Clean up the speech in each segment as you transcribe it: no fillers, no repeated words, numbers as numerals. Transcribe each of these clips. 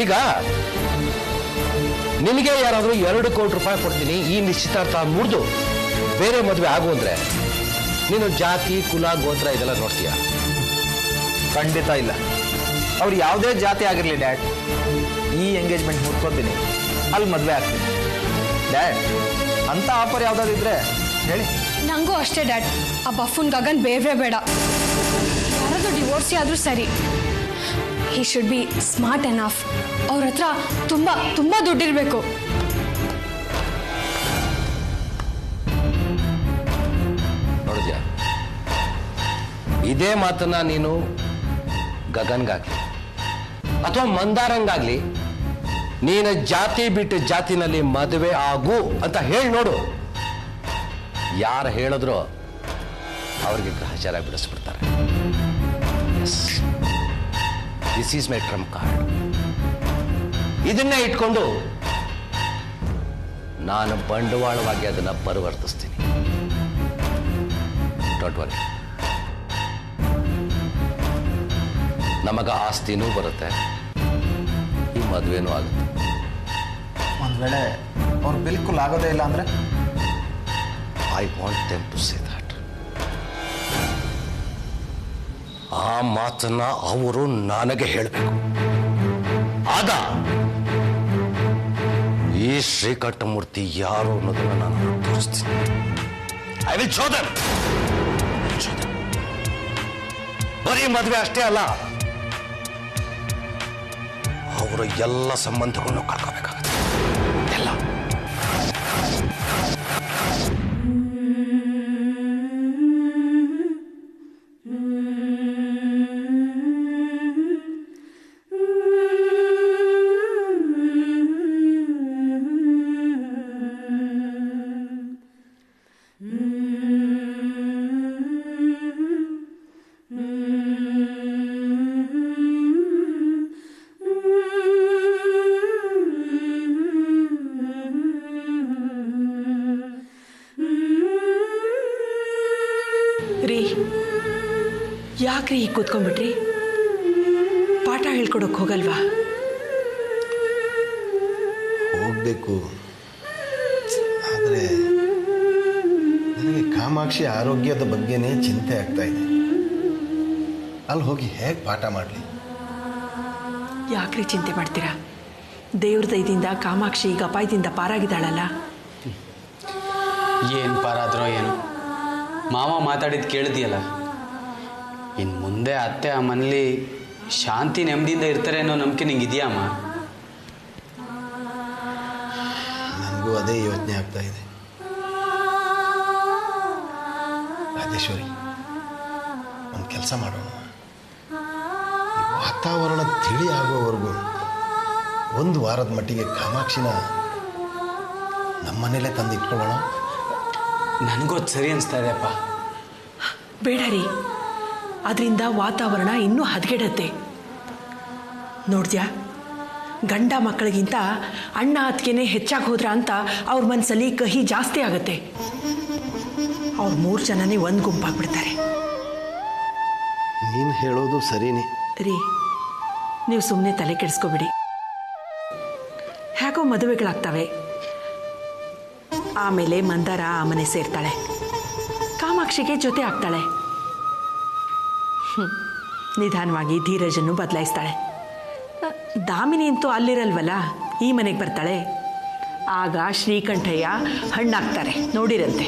ಈಗ ನಿನಗೆ ಯಾರಾದರೂ 2 ಕೋಟಿ ರೂಪಾಯಿ ಕೊಡ್ತೀನಿ, ಈ ನಿಶ್ಚಿತಾರ್ಥ ಮುರಿದು ಬೇರೆ ಮದುವೆ ಆಗು ಅಂದ್ರೆ ನೀನು ಜಾತಿ ಕುಲ ಗೋತ್ರ ಇದೆಲ್ಲ ನೋಡ್ತೀಯ? ಖಂಡಿತ ಇಲ್ಲ. ಅವ್ರು ಯಾವುದೇ ಜಾತಿ ಆಗಿರಲಿ ಡ್ಯಾಡ್, ಈ ಎಂಗೇಜ್ಮೆಂಟ್ ಮುಟ್ಕೊತೀನಿ, ಅಲ್ಲಿ ಮದುವೆ ಆಗ್ತೀನಿ. ಡ್ಯಾಡ್, ಅಂತ ಆಫರ್ ಯಾವುದಾದಿದ್ರೆ ಹೇಳಿ. ನನಗೂ ಅಷ್ಟೇ ಡ್ಯಾಡ್. ಆ ಬಫೂನ್ ಗಗನ್ ಬೇರೆ ಬೇಡ. ಯಾರಾದ್ರೂ ಡಿವೋರ್ಸಿ ಆದರೂ ಸರಿ. He should be smart enough. ಅವ್ರ ಹತ್ರ ತುಂಬ ತುಂಬ ದುಡ್ಡಿರಬೇಕು. ನೋಡಿದ್ಯಾ, ಇದೇ ಮಾತನ್ನ ನೀನು ಗಗನ್ಗಾಗ್ಲಿ ಅಥವಾ ಮಂದಾರಂಗಾಗ್ಲಿ ನೀನು ಜಾತಿ ಬಿಟ್ಟು ಜಾತಿನಲ್ಲಿ ಮದುವೆ ಆಗು ಅಂತ ಹೇಳಿ ನೋಡು. ಯಾರು ಹೇಳಿದ್ರು ಅವ್ರಿಗೆ ಗ್ರಹಚಾರ ಬಿಡಿಸ್ಬಿಡ್ತಾರೆ. This is my trump card. ಇದನ್ನೇ ಇಟ್ಕೊಂಡು ನಾನು ಬಂಡವಾಳವಾಗಿ ಅದನ್ನ ಪರಿವರ್ತಿಸ್ತೀನಿ. Don't worry. ನಮಗ ಆಸ್ತಿನೂ ಬರುತ್ತೆ, ಈ ಮದುವೆನೂ ಆಗುತ್ತೆ. ಒಂದು ವೇಳೆ ಅವ್ರು ಬಿಲ್ಕುಲ್ ಆಗೋದೇ ಇಲ್ಲ ಅಂದ್ರೆ? I want them to say that. ಆ ಮಾತನ್ನ ಅವರು ನನಗೆ ಹೇಳಬೇಕು. ಆಗ ಈ ಶ್ರೀಕಂಠಮೂರ್ತಿ ಯಾರು ಅನ್ನೋದನ್ನ ನಾನು ತೋರಿಸ್ತೀನಿ. I will show them. ಬರೀ ಮದುವೆ ಅಷ್ಟೇ ಅಲ್ಲ, ಅವರ ಎಲ್ಲ ಸಂಬಂಧಗಳನ್ನು ಕಳ್ಕೋಬೇಕಾಗುತ್ತೆ. ಎಲ್ಲ. ರೀ, ಯಾಕ್ರಿ ಈಗ ಕೂತ್ಕೊಂಡ್ಬಿಟ್ರಿ? ಪಾಠ ಹೇಳ್ಕೊಡೋಕೆ ಹೋಗಲ್ವಾ? ಹೋಗಬೇಕು, ಆದರೆ ನನಗೆ ಕಾಮಾಕ್ಷಿ ಆರೋಗ್ಯದ ಬಗ್ಗೆನೇ ಚಿಂತೆ ಆಗ್ತಾ ಇದೆ. ಅಲ್ಲಿ ಹೋಗಿ ಹೇಗೆ ಪಾಠ ಮಾಡಲಿ? ಯಾಕ್ರಿ ಚಿಂತೆ ಮಾಡ್ತೀರಾ? ದೇವ್ರ ದಯದಿಂದ ಕಾಮಾಕ್ಷಿ ಈಗ ಅಪಾಯದಿಂದ ಪಾರಾಗಿದ್ದಾಳಲ್ಲ. ಏನು ಪಾರಾದ್ರೋ ಏನು, ಮಾವ ಮಾತಾಡಿದ್ದು ಕೇಳಿದ್ಯಲ್ಲ. ಇನ್ನು ಮುಂದೆ ಅತ್ತೆ ಆ ಮನೇಲಿ ಶಾಂತಿ ನೆಮ್ಮದಿಯಿಂದ ಇರ್ತಾರೆ ಅನ್ನೋ ನಂಬಿಕೆ ನಿಂಗೆ ಇದೆಯಮ್ಮ? ನನಗೂ ಅದೇ ಯೋಚನೆ ಆಗ್ತಾ ಇದೆ. ರಾಜೇಶ್ವರಿ, ಒಂದು ಕೆಲಸ ಮಾಡೋಣ. ವಾತಾವರಣ ತಿಳಿ ಆಗೋವರೆಗೂ 1 ವಾರದ ಮಟ್ಟಿಗೆ ಕಾಮಾಕ್ಷಿನ ನಮ್ಮನೇಲೆ ತಂದು ಇಟ್ಕೊಳ್ಳೋಣ. ನನಗೂ ಸರಿ ಅನಿಸ್ತಾ ಇದೆಯಪ್ಪ. ಬೇಡ ರೀ, ಅದರಿಂದ ವಾತಾವರಣ ಇನ್ನೂ ಹದಗೆಡತ್ತೆ. ನೋಡ್ದ್ಯಾ, ಗಂಡ ಮಕ್ಕಳಿಗಿಂತ ಅಣ್ಣ ಅತ್ತಿಗೆನೇ ಹೆಚ್ಚಾಗಿ ಹೋದ್ರ ಅಂತ ಅವ್ರ ಮನಸ್ಸಲ್ಲಿ ಕಹಿ ಜಾಸ್ತಿ ಆಗತ್ತೆ. ಅವ್ರು 3 ಜನನೇ ಒಂದು ಗುಂಪಾಗ್ಬಿಡ್ತಾರೆ. ನೀನು ಹೇಳೋದು ಸರಿನೇ ರೀ. ನೀವು ಸುಮ್ಮನೆ ತಲೆ ಕೆಡಿಸ್ಕೋಬಿಡಿ. ಹೇಗೋ ಮದುವೆಗಳಾಗ್ತವೆ, ಆಮೇಲೆ ಮಂದಾರ ಆ ಮನೆ ಸೇರ್ತಾಳೆ, ಕಾಮಾಕ್ಷಿಗೆ ಜೊತೆ ಆಗ್ತಾಳೆ. ನಿಧಾನವಾಗಿ ಧೀರಜನ್ನು ಬದಲಾಯಿಸ್ತಾಳೆ. ದಾಮಿನಿ ಅಂತೂ ಅಲ್ಲಿರಲ್ವಲ್ಲ, ಈ ಮನೆಗೆ ಬರ್ತಾಳೆ. ಆಗ ಶ್ರೀಕಂಠಯ್ಯ ಹಣ್ಣಾಗ್ತಾರೆ, ನೋಡಿರಂತೆ.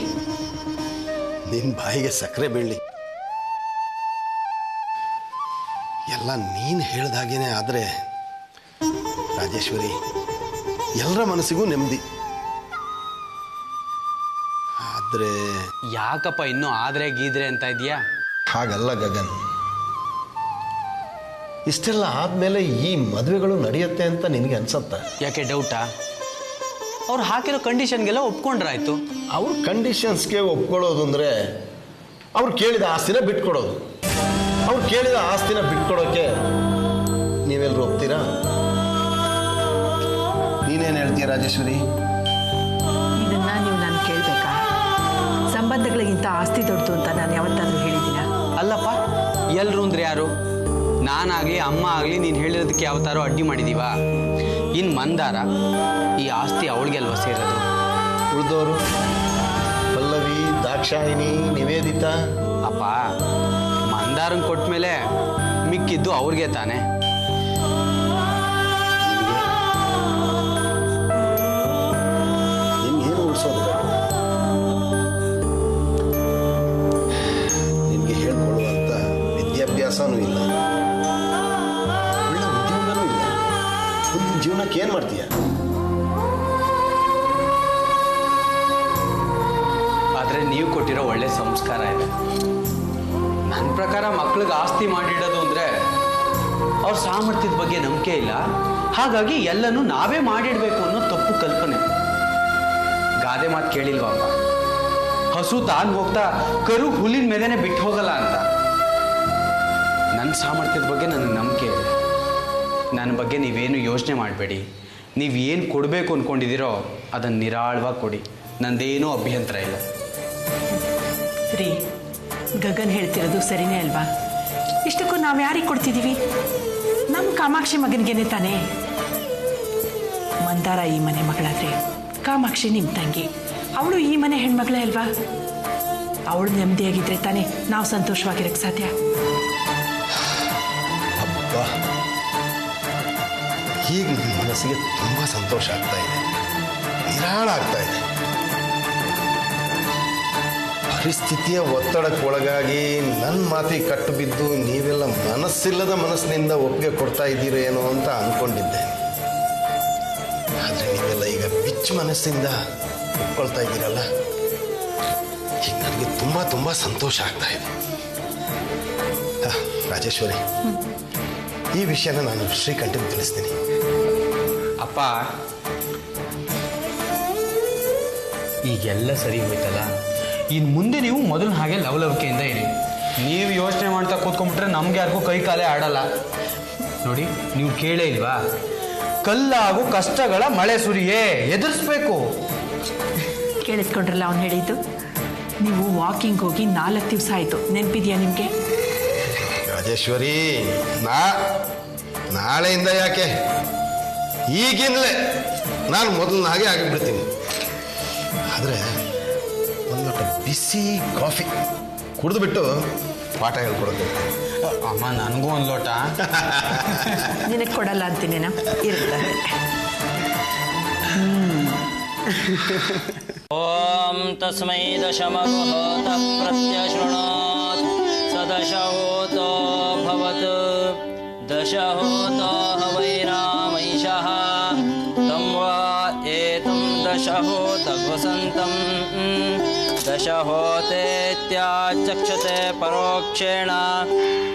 ನಿನ್ನ ಬಾಯಿಗೆ ಸಕ್ಕರೆ ಬೀಳಲಿ. ಎಲ್ಲ ನೀನು ಹೇಳ್ದಾಗೇನೆ ಆದರೆ ರಾಜೇಶ್ವರಿ, ಎಲ್ಲರ ಮನಸ್ಸಿಗೂ ನೆಮ್ಮದಿ. ಆದರೆ ಯಾಕಪ್ಪ ಇನ್ನೂ ಆದ್ರೆ ಗೀದ್ರೆ ಅಂತ ಇದೆಯಾ? ಹಾಗಲ್ಲ ಗಗನ್, ಇಷ್ಟೆಲ್ಲ ಆದಮೇಲೆ ಈ ಮದುವೆಗಳು ನಡೆಯುತ್ತೆ ಅಂತ ನಿನಗೆ ಅನ್ಸತ್ತಾ? ಯಾಕೆ ಡೌಟಾ? ಅವ್ರು ಹಾಕಿರೋ ಕಂಡೀಷನ್ಗೆಲ್ಲ ಒಪ್ಕೊಂಡ್ರಾಯ್ತು. ಅವ್ರ ಕಂಡೀಷನ್ಸ್ಗೆ ಒಪ್ಕೊಳ್ಳೋದು ಅಂದರೆ ಅವ್ರು ಕೇಳಿದ ಆಸ್ತಿನ ಬಿಟ್ಕೊಡೋದು. ಅವ್ರು ಕೇಳಿದ ಆಸ್ತಿನ ಬಿಟ್ಕೊಡೋಕ್ಕೆ ನೀವೆಲ್ಲರೂ ಒಪ್ತೀರಾ? ನೀನೇನು ಹೇಳ್ತೀಯ ರಾಜೇಶ್ವರಿ? ಇದನ್ನ ನೀವು ನಾನು ಕೇಳಬೇಕಾ? ಸಂಬಂಧಗಳಿಗಿಂತ ಆಸ್ತಿ ದೊಡ್ಡದು ಅಂತ ನಾನು ಯಾವತ್ತಾದ್ರೂ ಹೇಳಿದ್ದೀನ? ಅಲ್ಲಪ್ಪ, ಎಲ್ರು ಅಂದ್ರೆ ಯಾರು? ನಾನಾಗಲಿ ಅಮ್ಮ ಆಗಲಿ ನೀನು ಹೇಳಿರೋದಕ್ಕೆ ಯಾವ ಥರ ಅಡ್ಡಿ ಮಾಡಿದೀವ? ಇನ್ನು ಮಂದಾರ ಈ ಆಸ್ತಿ ಅವಳಿಗೆ ಅಲ್ವಾ ಸೇರೋದು? ಉಳಿದವರು ಪಲ್ಲವಿ, ದಾಕ್ಷಾಯಿಣಿ, ನಿವೇದಿತಾ. ಅಪ್ಪ, ಮಂದಾರಂಗೆ ಕೊಟ್ಟ ಮೇಲೆ ಮಿಕ್ಕಿದ್ದು ಅವ್ರಿಗೆ ತಾನೆ. ನಿನ್ಗೇನು ಉಳಿಸೋದು ಬೇಡ. ನಿನಗೆ ಹೇಳ್ಕೊಳ್ಳುವಂಥ ವಿದ್ಯಾಭ್ಯಾಸನೂ ಇಲ್ಲ, ಒಳ್ಳೆ ಉದ್ಯೋಗನೂ ಇಲ್ಲ. ಮುಂದಿನ ಜೀವನಕ್ಕೆ ಏನು ಮಾಡ್ತೀಯ? ಆದರೆ ನೀವು ಕೊಟ್ಟಿರೋ ಒಳ್ಳೆ ಸಂಸ್ಕಾರ ಇದೆ. ನನ್ನ ಪ್ರಕಾರ ಮಕ್ಳಿಗೆ ಆಸ್ತಿ ಮಾಡಿಡೋದು ಅಂದರೆ ಅವ್ರ ಸಾಮರ್ಥ್ಯದ ಬಗ್ಗೆ ನಂಬಿಕೆ ಇಲ್ಲ, ಹಾಗಾಗಿ ಎಲ್ಲನೂ ನಾವೇ ಮಾಡಿಡಬೇಕು ಅನ್ನೋ ತಪ್ಪು ಕಲ್ಪನೆ. ಗಾದೆ ಮಾತು ಕೇಳಿಲ್ವಪ್ಪ, ಹಸು ತಾನು ಹೋಗ್ತಾ ಕರು ಹುಲ್ಲಿನ ಮೇಲೇನೆ ಬಿಟ್ಟು ಹೋಗಲ್ಲ ಅಂತ. ನನ್ನ ಸಾಮರ್ಥ್ಯದ ಬಗ್ಗೆ ನನಗೆ ನಂಬಿಕೆ ಇದೆ. ನನ್ನ ಬಗ್ಗೆ ನೀವೇನು ಯೋಚನೆ ಮಾಡಬೇಡಿ. ನೀವು ಏನು ಕೊಡಬೇಕು ಅಂದ್ಕೊಂಡಿದ್ದೀರೋ ಅದನ್ನು ನಿರಾಳವಾಗಿ ಕೊಡಿ, ನಂದೇನೂ ಅಭ್ಯಂತರ ಇಲ್ಲ. ರೀ, ಗಗನ್ ಹೇಳ್ತಿರೋದು ಸರಿನೇ ಅಲ್ವಾ? ಇಷ್ಟಕ್ಕೂ ನಾವು ಯಾರಿಗೆ ಕೊಡ್ತಿದ್ದೀವಿ? ನಮ್ಮ ಕಾಮಾಕ್ಷಿ ಮಗನಿಗೇನೆ ತಾನೇ. ಮಂದಾರ ಈ ಮನೆ ಮಗಳಾದ್ರೆ ಕಾಮಾಕ್ಷಿ ನಿಮ್ಮ ತಂಗಿ, ಅವಳು ಈ ಮನೆ ಹೆಣ್ಮಗಳೇ ಅಲ್ವಾ? ಅವಳು ನೆಮ್ಮದಿಯಾಗಿದ್ರೆ ತಾನೇ ನಾವು ಸಂತೋಷವಾಗಿರಕ್ಕೆ ಸಾಧ್ಯ. ಅಬ್ಬಾ, ಈಗ ನನ್ನ ಮನಸ್ಸಿಗೆ ತುಂಬ ಸಂತೋಷ ಆಗ್ತಾ ಇದೆ, ನಿರಾಳ ಆಗ್ತಾ ಇದೆ. ಪರಿಸ್ಥಿತಿಯ ಒತ್ತಡಕ್ಕೊಳಗಾಗಿ ನನ್ನ ಮಾತಿಗೆ ಕಟ್ಟು ಬಿದ್ದು ನೀವೆಲ್ಲ ಮನಸ್ಸಿಲ್ಲದ ಮನಸ್ಸಿನಿಂದ ಒಪ್ಪಿಗೆ ಕೊಡ್ತಾ ಇದ್ದೀರೇನೋ ಅಂತ ಅಂದ್ಕೊಂಡಿದ್ದೆ. ಆದರೆ ನೀವೆಲ್ಲ ಈಗ ಬಿಚ್ಚು ಮನಸ್ಸಿಂದ ಒಪ್ಕೊಳ್ತಾ ಇದ್ದೀರಲ್ಲ, ಈಗ ನನಗೆ ತುಂಬ ತುಂಬ ಸಂತೋಷ ಆಗ್ತಾ ಇದೆ. ರಾಜೇಶ್ವರಿ, ಈ ವಿಷಯನ ನಾನು ಶ್ರೀಕಂಠನಿಗೆ ತಿಳಿಸ್ತೀನಿ. ಅಪ್ಪ, ಈಗೆಲ್ಲ ಸರಿ ಹೋಯ್ತಲ್ಲ, ಇನ್ನು ಮುಂದೆ ನೀವು ಮೊದಲು ಹಾಗೆ ಲವಲವಿಕೆಯಿಂದ ಇರಿ. ನೀವು ಯೋಚನೆ ಮಾಡ್ತಾ ಕೂತ್ಕೊಂಡ್ಬಿಟ್ರೆ ನಮ್ಗೆ ಯಾರಿಗೂ ಕೈ ಕಾಲೇ ಆಡಲ್ಲ. ನೋಡಿ, ನೀವು ಕೇಳೇ ಇಲ್ವಾ, ಕಲ್ಲಾಗು ಕಷ್ಟಗಳ ಮಳೆ ಸುರಿಯೇ, ಎದುರಿಸ್ಬೇಕು. ಕೇಳಿಸ್ಕೊಂಡ್ರಲ್ಲ ಅವ್ನು ಹೇಳಿದ್ದು? ನೀವು ವಾಕಿಂಗ್ ಹೋಗಿ 4 ದಿವಸ ಆಯಿತು, ನೆನಪಿದೆಯಾ ನಿಮಗೆ? ರಾಜೇಶ್ವರಿ, ನಾಳೆಯಿಂದ ಯಾಕೆ, ಈಗಿಂದಲೇ ನಾನು ಮೊದಲು ಹಾಗೆ ಆಗಿಬಿಡ್ತೀನಿ. ಆದರೆ ಒಂದು ಲೋಟ ಬಿಸಿ ಕಾಫಿ ಕುಡಿದು ಬಿಟ್ಟು ಪಾಠ ಹೇಳ್ಕೊಡೋದು. ಅಮ್ಮ, ನನಗೂ ಒಂದು ಲೋಟ. ನಿನಗೆ ಕೊಡಲ್ಲ ಅಂತೀನೇನ, ಇರ್ತಾರೆ. ಓಂ ತಸ್ಮೈ ದಶಮರುಹೋತ ಪ್ರತ್ಯಶೃಣೋತ್ ಸದಶಹೋತೋ ಭವತ್ ದಶಹೋತೋ ವೈರಾಮೈಷಃ ತಂ ವಾ ಏತಂ ದಶಹೋತ ವಸಂತಂ ದಶಹೋತೇತ್ಯಾಚಕ್ಷತೆ ಪರೋಕ್ಷೇಣ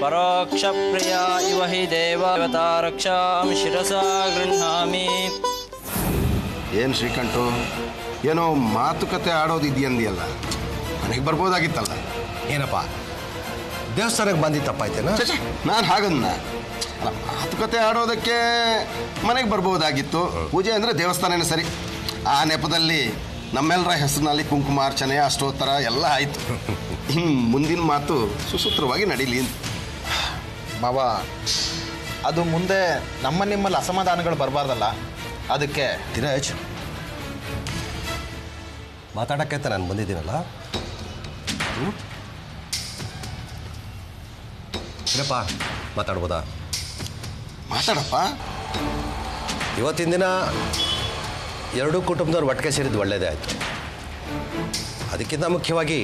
ಪರೋಕ್ಷ ಪ್ರಿಯ ಇವ ಹಿ ದೇವತಾ ರಕ್ಷಾಂ ಶಿರಸಾ ಗೃಹ್ಣಾಮಿ. ಏನು ಶ್ರೀಕಂಠು, ಏನೋ ಮಾತುಕತೆ ಆಡೋದಿದೆಯಂದಿಯಲ್ಲ, ಮನೆಗೆ ಬರ್ಬೋದಾಗಿತ್ತಲ್ಲ. ಏನಪ್ಪ, ದೇವಸ್ಥಾನಕ್ಕೆ ಬಂದು ತಪ್ಪಾಯ್ತೇನಾ? ನಾನು ಹಾಗನ್ನ ಮಾತುಕತೆ ಆಡೋದಕ್ಕೆ ಮನೆಗೆ ಬರ್ಬೋದಾಗಿತ್ತು. ಪೂಜೆ ಅಂದರೆ ದೇವಸ್ಥಾನನೇ ಸರಿ. ಆ ನೆಪದಲ್ಲಿ ನಮ್ಮೆಲ್ಲರ ಹೆಸರಿನಲ್ಲಿ ಕುಂಕುಮಾರ್ಚನೆ, ಅಷ್ಟೋತ್ತರ ಎಲ್ಲ ಆಯಿತು. ಇನ್ನು ಮುಂದಿನ ಮಾತು ಸುಸೂತ್ರವಾಗಿ ನಡೀಲಿ. ಮಾವ, ಅದು ಮುಂದೆ ನಿಮ್ಮಲ್ಲಿ ಅಸಮಾಧಾನಗಳು ಬರಬಾರ್ದಲ್ಲ, ಅದಕ್ಕೆ. ಧೀರಜ್, ಮಾತಾಡೋಕ್ಕೆ ಅಂತ ನಾನು ಬಂದಿದ್ದೀನಲ್ಲ. ಏನಪ್ಪ, ಮಾತಾಡ್ಬೋದಾ? ಮಾತಾಡಪ್ಪ. ಇವತ್ತಿನ ದಿನ ಎರಡೂ ಕುಟುಂಬದವ್ರು ಒಟ್ಟಿಗೆ ಸೇರಿದ್ದು ಒಳ್ಳೆಯದೇ ಆಯಿತು. ಅದಕ್ಕಿಂತ ಮುಖ್ಯವಾಗಿ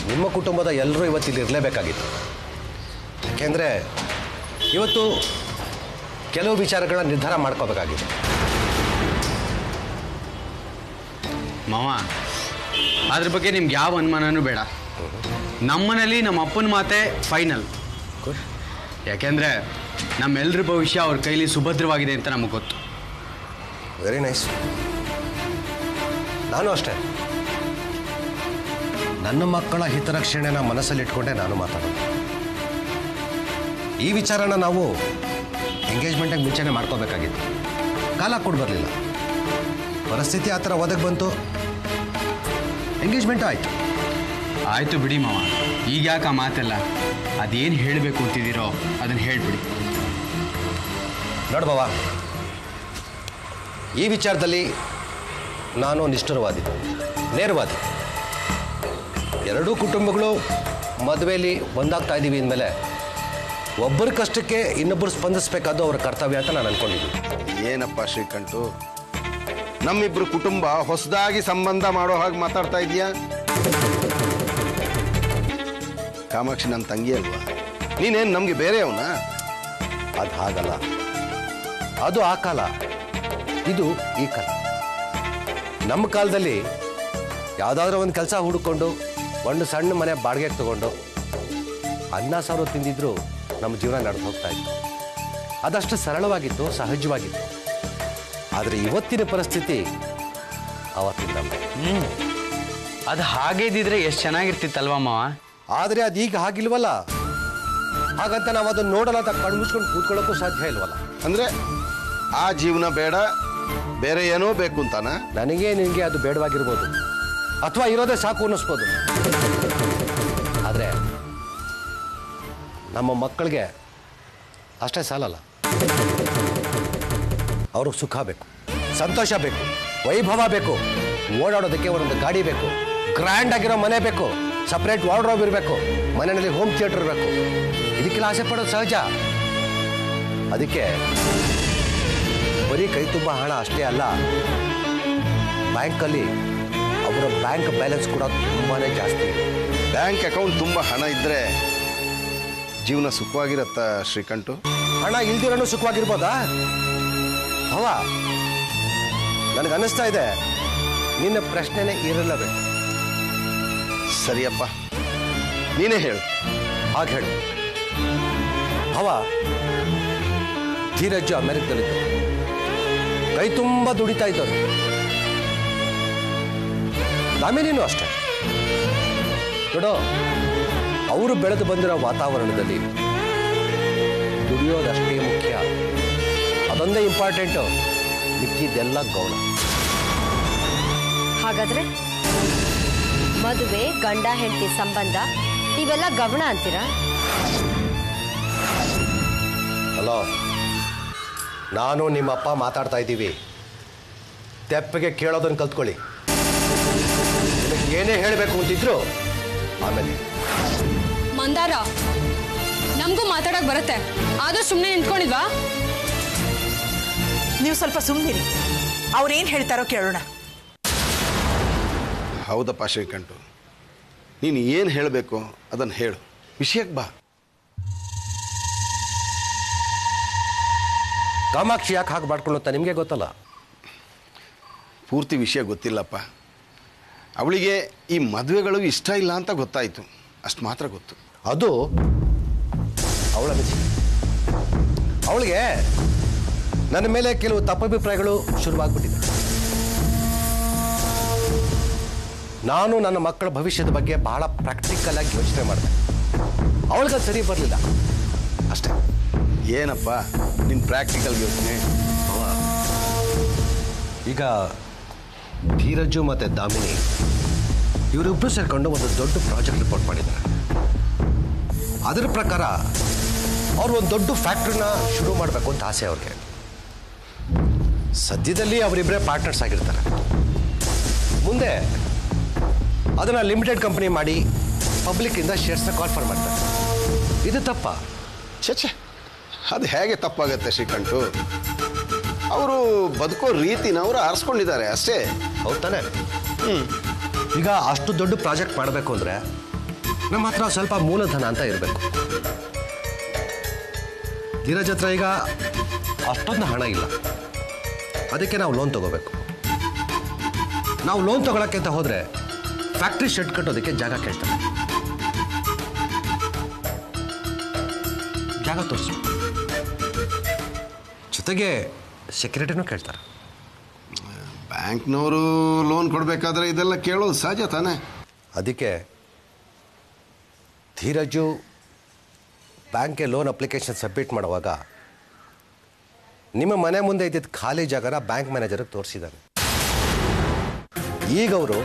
ನಿಮ್ಮ ಕುಟುಂಬದ ಎಲ್ಲರೂ ಇವತ್ತಿಲ್ಲಿ ಇರಲೇಬೇಕಾಗಿತ್ತು. ಯಾಕೆಂದರೆ ಇವತ್ತು ಕೆಲವು ವಿಚಾರಗಳ ನಿರ್ಧಾರ ಮಾಡ್ಕೋಬೇಕಾಗಿದೆ. ಮಾವ, ಅದ್ರ ಬಗ್ಗೆ ನಿಮ್ಗೆ ಯಾವ ಅನುಮಾನನೂ ಬೇಡ. ನಮ್ಮನೇಲಿ ನಮ್ಮ ಅಪ್ಪನ ಮಾತೆ ಫೈನಲ್. ಯಾಕೆಂದರೆ ನಮ್ಮೆಲ್ಲರ ಭವಿಷ್ಯ ಅವ್ರ ಕೈಲಿ ಸುಭದ್ರವಾಗಿದೆ ಅಂತ ನಮಗೆ ಗೊತ್ತು. Very nice. ನಾನು ಅಷ್ಟೇ, ನನ್ನ ಮಕ್ಕಳ ಹಿತರಕ್ಷಣೆನ ಮನಸ್ಸಲ್ಲಿಟ್ಕೊಂಡೆ ನಾನು ಮಾತಾಡೋದು. ಈ ವಿಚಾರನ ನಾವು ಎಂಗೇಜ್ಮೆಂಟಿಗೆ ಮುಂಚೆನೇ ಮಾಡ್ಕೋಬೇಕಾಗಿತ್ತು. ಕಾಲ ಕೊಟ್ಟು ಬರಲಿಲ್ಲ, ಪರಿಸ್ಥಿತಿ ಆ ಥರ ಒದಗಿ ಬಂತು, ಎಂಗೇಜ್ಮೆಂಟು ಆಯಿತು. ಆಯಿತು ಬಿಡಿ ಮಾವ, ಈಗ ಯಾಕೆ ಆ ಮಾತೆಲ್ಲ? ಅದೇನು ಹೇಳಬೇಕು ಅಂತಿದ್ದೀರೋ ಅದನ್ನು ಹೇಳಿಬಿಡಿ. ನೋಡ್ಬವ, ಈ ವಿಚಾರದಲ್ಲಿ ನಾನು ನಿಷ್ಠುರವಾದಿ, ನೇರವಾದಿ. ಎರಡೂ ಕುಟುಂಬಗಳು ಮದುವೆಯಲ್ಲಿ ಒಂದಾಗ್ತಾ ಇದ್ದೀವಿ ಅಂದಮೇಲೆ ಒಬ್ಬರ ಕಷ್ಟಕ್ಕೆ ಇನ್ನೊಬ್ಬರು ಸ್ಪಂದಿಸಬೇಕಾದ್ದು ಅವರ ಕರ್ತವ್ಯ ಅಂತ ನಾನು ಅನ್ಕೊಂಡಿದ್ದೀನಿ. ಏನಪ್ಪ ಶ್ರೀಕಂಠು, ನಮ್ಮಿಬ್ರು ಕುಟುಂಬ ಹೊಸದಾಗಿ ಸಂಬಂಧ ಮಾಡೋ ಹಾಗೆ ಮಾತಾಡ್ತಾ ಇದೀಯಾ? ಕಾಮಾಕ್ಷಿ ನನ್ನ ತಂಗಿ ಅಲ್ವಾ? ನೀನೇನು ನಮಗೆ ಬೇರೆ ಅವನ? ಅದು ಹಾಗಲ್ಲ. ಅದು ಆ ಕಾಲ, ಇದು ಈ ಕಾಲ. ನಮ್ಮ ಕಾಲದಲ್ಲಿ ಯಾವುದಾದ್ರೂ ಒಂದು ಕೆಲಸ ಹುಡುಕೊಂಡು ಒಂದು ಸಣ್ಣ ಮನೆ ಬಾಡಿಗೆಗೆ ತಗೊಂಡು ಅನ್ನ ಸಾರು ತಿಂದಿದ್ರು ನಮ್ಮ ಜೀವನ ನಡೆದು ಹೋಗ್ತಾ ಇತ್ತು. ಅದಷ್ಟು ಸರಳವಾಗಿತ್ತು, ಸಹಜವಾಗಿತ್ತು. ಆದರೆ ಇವತ್ತಿನ ಪರಿಸ್ಥಿತಿ ಅವತ್ತಿಂದಲ್ಲ. ಅದು ಹಾಗೆ ಇದ್ದಿದ್ರೆ ಎಷ್ಟು ಚೆನ್ನಾಗಿರ್ತಿತ್ತಲ್ವ ಮಾವ? ಆದರೆ ಅದೀಗ ಹಾಗಿಲ್ವಲ್ಲ. ಹಾಗಂತ ನಾವು ಅದನ್ನು ನೋಡಲ್ಲ ಅಂತ ಕಣ್ಮುಚ್ಕೊಂಡು ಕೂತ್ಕೊಳ್ಳೋಕ್ಕೂ ಸಾಧ್ಯ ಇಲ್ವಲ್ಲ. ಅಂದ್ರೆ ಆ ಜೀವನ ಬೇಡ, ಬೇರೆ ಏನೋ ಬೇಕು ಅಂತಾನ? ನನಗೆ ನಿನಗೆ ಅದು ಬೇಡವಾಗಿರ್ಬೋದು, ಅಥವಾ ಇರೋದೇ ಸಾಕು ಅನ್ನಿಸ್ಬೋದು. ಆದರೆ ನಮ್ಮ ಮಕ್ಕಳಿಗೆ ಅಷ್ಟೇ ಸಾಲಲ್ಲ. ಅವ್ರಿಗೆ ಸುಖ ಬೇಕು, ಸಂತೋಷ ಬೇಕು, ವೈಭವ ಬೇಕು, ಓಡಾಡೋದಕ್ಕೆ ಒಂದೊಂದು ಗಾಡಿ ಬೇಕು, ಗ್ರ್ಯಾಂಡ್ ಆಗಿರೋ ಮನೆ ಬೇಕು, ಸಪ್ರೇಟ್ ವಾರ್ಡ್ರೋಬ್ ಇರಬೇಕು, ಮನೆಯಲ್ಲಿ ಹೋಮ್ ಥಿಯೇಟರ್ ಇರಬೇಕು. ಇದಕ್ಕೆಲ್ಲ ಆಸೆ ಪಡೋದು ಸಹಜ. ಅದಕ್ಕೆ ಬರೀ ಕೈ ತುಂಬ ಹಣ ಅಷ್ಟೇ ಅಲ್ಲ, ಬ್ಯಾಂಕಲ್ಲಿ ಅವರ ಬ್ಯಾಂಕ್ ಬ್ಯಾಲೆನ್ಸ್ ಕೂಡ ತುಂಬಾ ಜಾಸ್ತಿ. ಬ್ಯಾಂಕ್ ಅಕೌಂಟ್ ತುಂಬ ಹಣ ಇದ್ರೆ ಜೀವನ ಸುಖವಾಗಿರತ್ತ ಶ್ರೀಕಂಠು? ಹಣ ಇಲ್ದಿರೋನು ಸುಖವಾಗಿರ್ಬೋದಾ? ಅವ ನನಗನ್ನಿಸ್ತಾ ಇದೆ ನಿನ್ನ ಪ್ರಶ್ನೆನೇ ಇರಲ್ಲಬೇಕು. ಸರಿಯಪ್ಪ, ನೀನೇ ಹೇಳು. ಹಾಗೆ ಹೇಳು. ಅವ ಧೀರಜ್ ಅಮೆರಿಕದಲ್ಲಿದ್ದ, ಕೈ ತುಂಬ ದುಡಿತಾ ಇದ್ದವರು. ದಾಮಿನಿನೂ ಅಷ್ಟೇ. ನೋಡೋ, ಅವರು ಬೆಳೆದು ಬಂದಿರೋ ವಾತಾವರಣದಲ್ಲಿ ದುಡಿಯೋದಷ್ಟೇ ಮುಖ್ಯ, ಅದೊಂದೇ ಇಂಪಾರ್ಟೆಂಟು, ಮಿಕ್ಕಿದ್ದೆಲ್ಲ ಗೌಣ. ಹಾಗಾದ್ರೆ ಮದುವೆ, ಗಂಡ ಹೆಂಡತಿ ಸಂಬಂಧ ಇವೆಲ್ಲ ಗಮನ ಅಂತೀರಾ? ಹಲೋ, ನಾನು ನಿಮ್ಮ ಅಪ್ಪ ಮಾತಾಡ್ತಾ ಇದ್ದೀವಿ. ತೆಪ್ಪಗೆ ಕೇಳೋದನ್ನು ಕಲ್ತ್ಕೊಳ್ಳಿ. ನಿಮಗೆ ಏನೇ ಹೇಳಬೇಕು ಅಂತಿದ್ರು ಆಮೇಲೆ. ಮಂದಾರ, ನಮಗೂ ಮಾತಾಡಕ್ ಬರುತ್ತೆ, ಆದ್ರೂ ಸುಮ್ಮನೆ ನಿಂತ್ಕೊಂಡಿದ್ವಾ? ನೀವು ಸ್ವಲ್ಪ ಸುಮ್ಮನಿರಿ, ಅವ್ರೇನು ಹೇಳ್ತಾರೋ ಕೇಳೋಣ. ಹೌದಪ್ಪ ಶ್ರೀಕಂಠು, ನೀನು ಏನು ಹೇಳಬೇಕು ಅದನ್ನು ಹೇಳು, ವಿಷಯಕ್ಕೆ ಬಾ. ಕಾಮಾಕ್ಷಿ ಯಾಕೆ ಹಾಗೆ ಮಾಡ್ಕೊಂಡು ಅಂತ ನಿಮಗೆ ಗೊತ್ತಲ್ಲ. ಪೂರ್ತಿ ವಿಷಯ ಗೊತ್ತಿಲ್ಲಪ್ಪ. ಅವಳಿಗೆ ಈ ಮದುವೆಗಳು ಇಷ್ಟ ಇಲ್ಲ ಅಂತ ಗೊತ್ತಾಯಿತು, ಅಷ್ಟು ಮಾತ್ರ ಗೊತ್ತು. ಅದು ಅವಳ ಮಿತಿ. ಅವಳಿಗೆ ನನ್ನ ಮೇಲೆ ಕೆಲವು ತಪ್ಪಭಿಪ್ರಾಯಗಳು ಶುರುವಾಗ್ಬಿಟ್ಟಿದೆ. ನಾನು ನನ್ನ ಮಕ್ಕಳ ಭವಿಷ್ಯದ ಬಗ್ಗೆ ಬಹಳ ಪ್ರಾಕ್ಟಿಕಲ್ ಆಗಿ ಯೋಚನೆ ಮಾಡಿದೆ. ಅವಳಿಗೆ ಸರಿ ಬರಲಿಲ್ಲ ಅಷ್ಟೇ. ಏನಪ್ಪ ನಿನ್ನ ಪ್ರಾಕ್ಟಿಕಲ್ ಯೋಚನೆ? ಈಗ ಧೀರಜು ಮತ್ತು ದಾಮಿನಿ ಇವರಿಬ್ಬರು ಸೇರ್ಕೊಂಡು ಒಂದು ದೊಡ್ಡ ಪ್ರಾಜೆಕ್ಟ್ ರಿಪೋರ್ಟ್ ಮಾಡಿದ್ದಾರೆ. ಅದರ ಪ್ರಕಾರ ಅವರು ಒಂದು ದೊಡ್ಡ ಫ್ಯಾಕ್ಟ್ರಿನ ಶುರು ಮಾಡಬೇಕು ಅಂತ ಆಸೆ ಅವ್ರಿಗೆ. ಸದ್ಯದಲ್ಲಿ ಅವರಿಬ್ಬರೇ ಪಾರ್ಟ್ನರ್ಸ್ ಆಗಿರ್ತಾರೆ. ಮುಂದೆ ಅದನ್ನು ಲಿಮಿಟೆಡ್ ಕಂಪನಿ ಮಾಡಿ ಪಬ್ಲಿಕ್ಕಿಂದ ಶೇರ್ಸ್ನ ಕಾಲ್ಫರ್ ಮಾಡ್ತಾರೆ. ಇದು ತಪ್ಪ? ಛೆ, ಅದು ಹೇಗೆ ತಪ್ಪಾಗತ್ತೆ ಶ್ರೀಕಂಠು? ಅವರು ಬದುಕೋ ರೀತಿನ ಅವರು ಆರಿಸ್ಕೊಂಡಿದ್ದಾರೆ ಅಷ್ಟೇ. ಹೌದು ತಾನೆ? ಈಗ ಅಷ್ಟು ದೊಡ್ಡ ಪ್ರಾಜೆಕ್ಟ್ ಮಾಡಬೇಕು ಅಂದರೆ ನಮ್ಮ ಹತ್ರ ಸ್ವಲ್ಪ ಮೂಲಧನ ಅಂತ ಇರಬೇಕು. ಧೀರಜ್ ಹತ್ರ ಈಗ ಅಷ್ಟೊಂದು ಹಣ ಇಲ್ಲ. ಅದಕ್ಕೆ ನಾವು ಲೋನ್ ತಗೋಬೇಕು. ನಾವು ಲೋನ್ ತಗೊಳಕ್ಕೆ ಅಂತ ಹೋದರೆ ಫ್ಯಾಕ್ಟ್ರಿ ಶೆಡ್ ಕಟ್ಟೋದಕ್ಕೆ ಜಾಗ ಕೇಳ್ತಾರೆ. ಜಾಗ ತೋರಿಸು, ಜೊತೆಗೆ ಸೆಕ್ಯೂರಿಟಿನೂ ಕೇಳ್ತಾರೆ. ಬ್ಯಾಂಕ್ನವರು ಲೋನ್ ಕೊಡಬೇಕಾದ್ರೆ ಇದೆಲ್ಲ ಕೇಳೋದು ಸಹಜ ತಾನೆ. ಅದಕ್ಕೆ ಧೀರಜು ಬ್ಯಾಂಕ್ಗೆ ಲೋನ್ ಅಪ್ಲಿಕೇಶನ್ ಸಬ್ಮಿಟ್ ಮಾಡುವಾಗ ನಿಮ್ಮ ಮನೆ ಮುಂದೆ ಇದ್ದಿದ್ದ ಖಾಲಿ ಜಾಗನ ಬ್ಯಾಂಕ್ ಮ್ಯಾನೇಜರ್ಗೆ ತೋರಿಸಿದ್ದಾರೆ. ಈಗ ಅವರು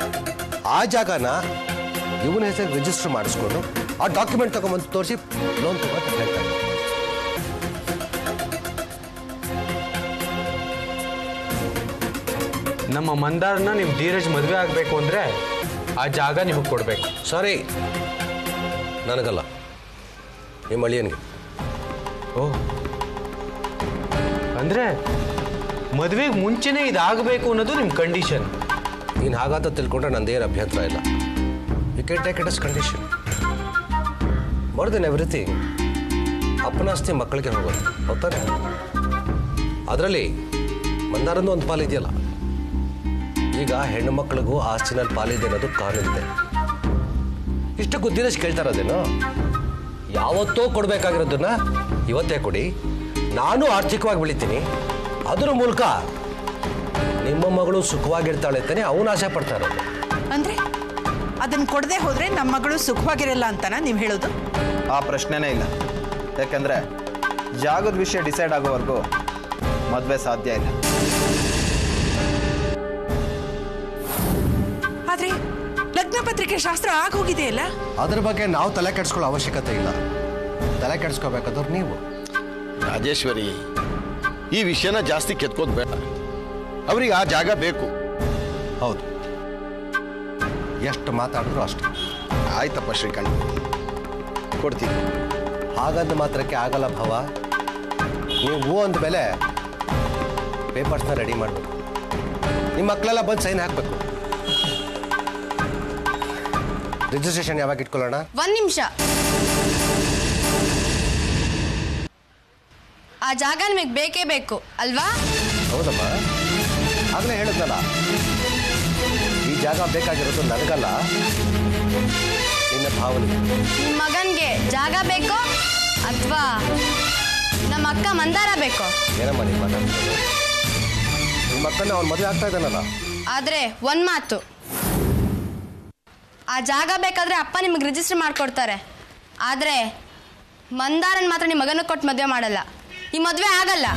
ಆ ಜಾಗನ ಇವನ ಹೆಸರು ರಿಜಿಸ್ಟರ್ ಮಾಡಿಸ್ಕೊಂಡು ಆ ಡಾಕ್ಯುಮೆಂಟ್ ತಗೊಂಬಂದು ತೋರಿಸಿ ಲೋನ್ ತಗೊಂಡು ಹೇಳ್ತಾರೆ. ನಮ್ಮ ಮಂದಾರನ ನೀವು ಧೀರಜ್ ಮದುವೆ ಆಗಬೇಕು ಅಂದರೆ ಆ ಜಾಗ ನಿಮಗೆ ಕೊಡಬೇಕು. ಸಾರಿ, ನನಗಲ್ಲ, ನಿಮ್ಮ ಅಳಿಯನಿಗೆ. ಓ, ಅಂದರೆ ಮದುವೆಗೆ ಮುಂಚೆನೇ ಇದಾಗಬೇಕು ಅನ್ನೋದು ನಿಮ್ಮ ಕಂಡೀಷನ್. ನೀನು ಹಾಗಂತ ತಿಳ್ಕೊಂಡ್ರೆ ನಂದೇನು ಅಭ್ಯಂತರ ಇಲ್ಲ. You can take it as condition. More then everything ಅಪ್ಪನ ಆಸ್ತಿ ಮಕ್ಕಳಿಗೆ ಹೋಗೋದು, ಹೌದಾನೆ? ಅದರಲ್ಲಿ ಮಂದಾರಂದು ಒಂದು ಪಾಲಿದೆಯಲ್ಲ. ಈಗ ಹೆಣ್ಣು ಮಕ್ಕಳಿಗೂ ಆಸ್ತಿನಲ್ಲಿ ಪಾಲಿದೆ ಅನ್ನೋದು ಕಾನೂನಿದೆ. ಇಷ್ಟಕ್ಕೂ ಧೀರಜ್ ಕೇಳ್ತಾ ಇರೋದೇನು? ಯಾವತ್ತೋ ಕೊಡಬೇಕಾಗಿರೋದನ್ನ ಇವತ್ತೇ ಕೊಡಿ, ನಾನು ಆರ್ಥಿಕವಾಗಿ ಬೆಳಿತೀನಿ, ಅದರ ಮೂಲಕ ನಿಮ್ಮ ಮಗಳು ಸುಖವಾಗಿರ್ತಾಳೆ ಅಂತಾನೆ ಅವನು ಆಸೆ ಪಡ್ತಾ ಇರೋದು. ಅಂದ್ರೆ ಅದನ್ನ ಕೊಡದೆ ಹೋದ್ರೆ ನಮ್ಮ ಮಗಳು ಸುಖವಾಗಿರಲ್ಲ ಅಂತಾನ ನೀವು ಹೇಳೋದು? ಆ ಪ್ರಶ್ನೆನೇ ಇಲ್ಲ. ಯಾಕೆಂದರೆ ಜಾಗದ ವಿಷಯ ಡಿಸೈಡ್ ಆಗೋವರೆಗೂ ಮದುವೆ ಸಾಧ್ಯ ಇಲ್ಲ. ಆದ್ರೆ ಲಗ್ನ ಪತ್ರಿಕೆ ಶಾಸ್ತ್ರ ಆಗೋಗಿದೆಯಲ್ಲ. ಅದ್ರ ಬಗ್ಗೆ ನಾವು ತಲೆ ಕೆಡಿಸ್ಕೊಳ್ಳೋ ಅವಶ್ಯಕತೆ ಇಲ್ಲ. ತಲೆ ಕೆಡಿಸ್ಕೋಬೇಕಾದ್ರೆ ನೀವು. ರಾಜೇಶ್ವರಿ, ಈ ವಿಷಯನ ಜಾಸ್ತಿ ಕೆತ್ಕೋದು ಬೇಡ. ಅವ್ರಿಗೆ ಆ ಜಾಗ ಬೇಕು. ಹೌದು, ಎಷ್ಟು ಮಾತಾಡಿದ್ರು ಅಷ್ಟೇ. ಆಯ್ತಪ್ಪ ಶ್ರೀಕಂಠ, ಕೊಡ್ತೀನಿ. ಹಾಗಂದ ಮಾತ್ರಕ್ಕೆ ಆಗಲ್ಲ ಭಾವ. ನೀವು ಅಂದ ಮೇಲೆ ಪೇಪರ್ಸ್ನ ರೆಡಿ ಮಾಡಬೇಕು. ನಿಮ್ಮ ಮಕ್ಕಳೆಲ್ಲ ಬಂದು ಸೈನ್ ಹಾಕಬೇಕು. ರಿಜಿಸ್ಟ್ರೇಷನ್ ಯಾವಾಗ ಇಟ್ಕೊಳ್ಳೋಣ? 1 ನಿಮಿಷ. ಆ ಜಾಗ ನಿಮಗೆ ಬೇಕೇ ಬೇಕು ಅಲ್ವಾ? ಹೌದಮ್ಮ, ಆಗಲೇ ಹೇಳಿದ್ನಲ್ಲ, ಈ ಜಾಗ ಬೇಕಾಗಿರೋದು ನನಗಲ್ಲ, ನಿನ್ನ ಭಾವನೆ. ನಿಮ್ಮ ಮಗನ್ಗೆ ಜಾಗ ಬೇಕೋ ಅಥವಾ ನಮ್ಮ ಅಕ್ಕ ಮಂದಾರ ಬೇಕೋ? ಏನಮ್ಮ ನೀವು ಮಾತಾಡ್ತಿರೋದು? ನಿಮ್ಮ ಅಕ್ಕನ ಅವ್ನು ಮದುವೆ ಆಗ್ತಾ ಇದ್ದಾನಲ್ಲ. ಆದರೆ ಒಂದು ಮಾತು, ಆ ಜಾಗ ಬೇಕಾದರೆ ಅಪ್ಪ ನಿಮಗೆ ರಿಜಿಸ್ಟರ್ ಮಾಡಿಕೊಡ್ತಾರೆ. ಆದರೆ ಮಂದಾರನ್ ಮಾತ್ರ ನಿಮ್ಮ ಮಗನ ಕೊಟ್ಟು ಮದುವೆ ಮಾಡಲ್ಲ. ಈ ಮದುವೆ ಆಗಲ್ಲ.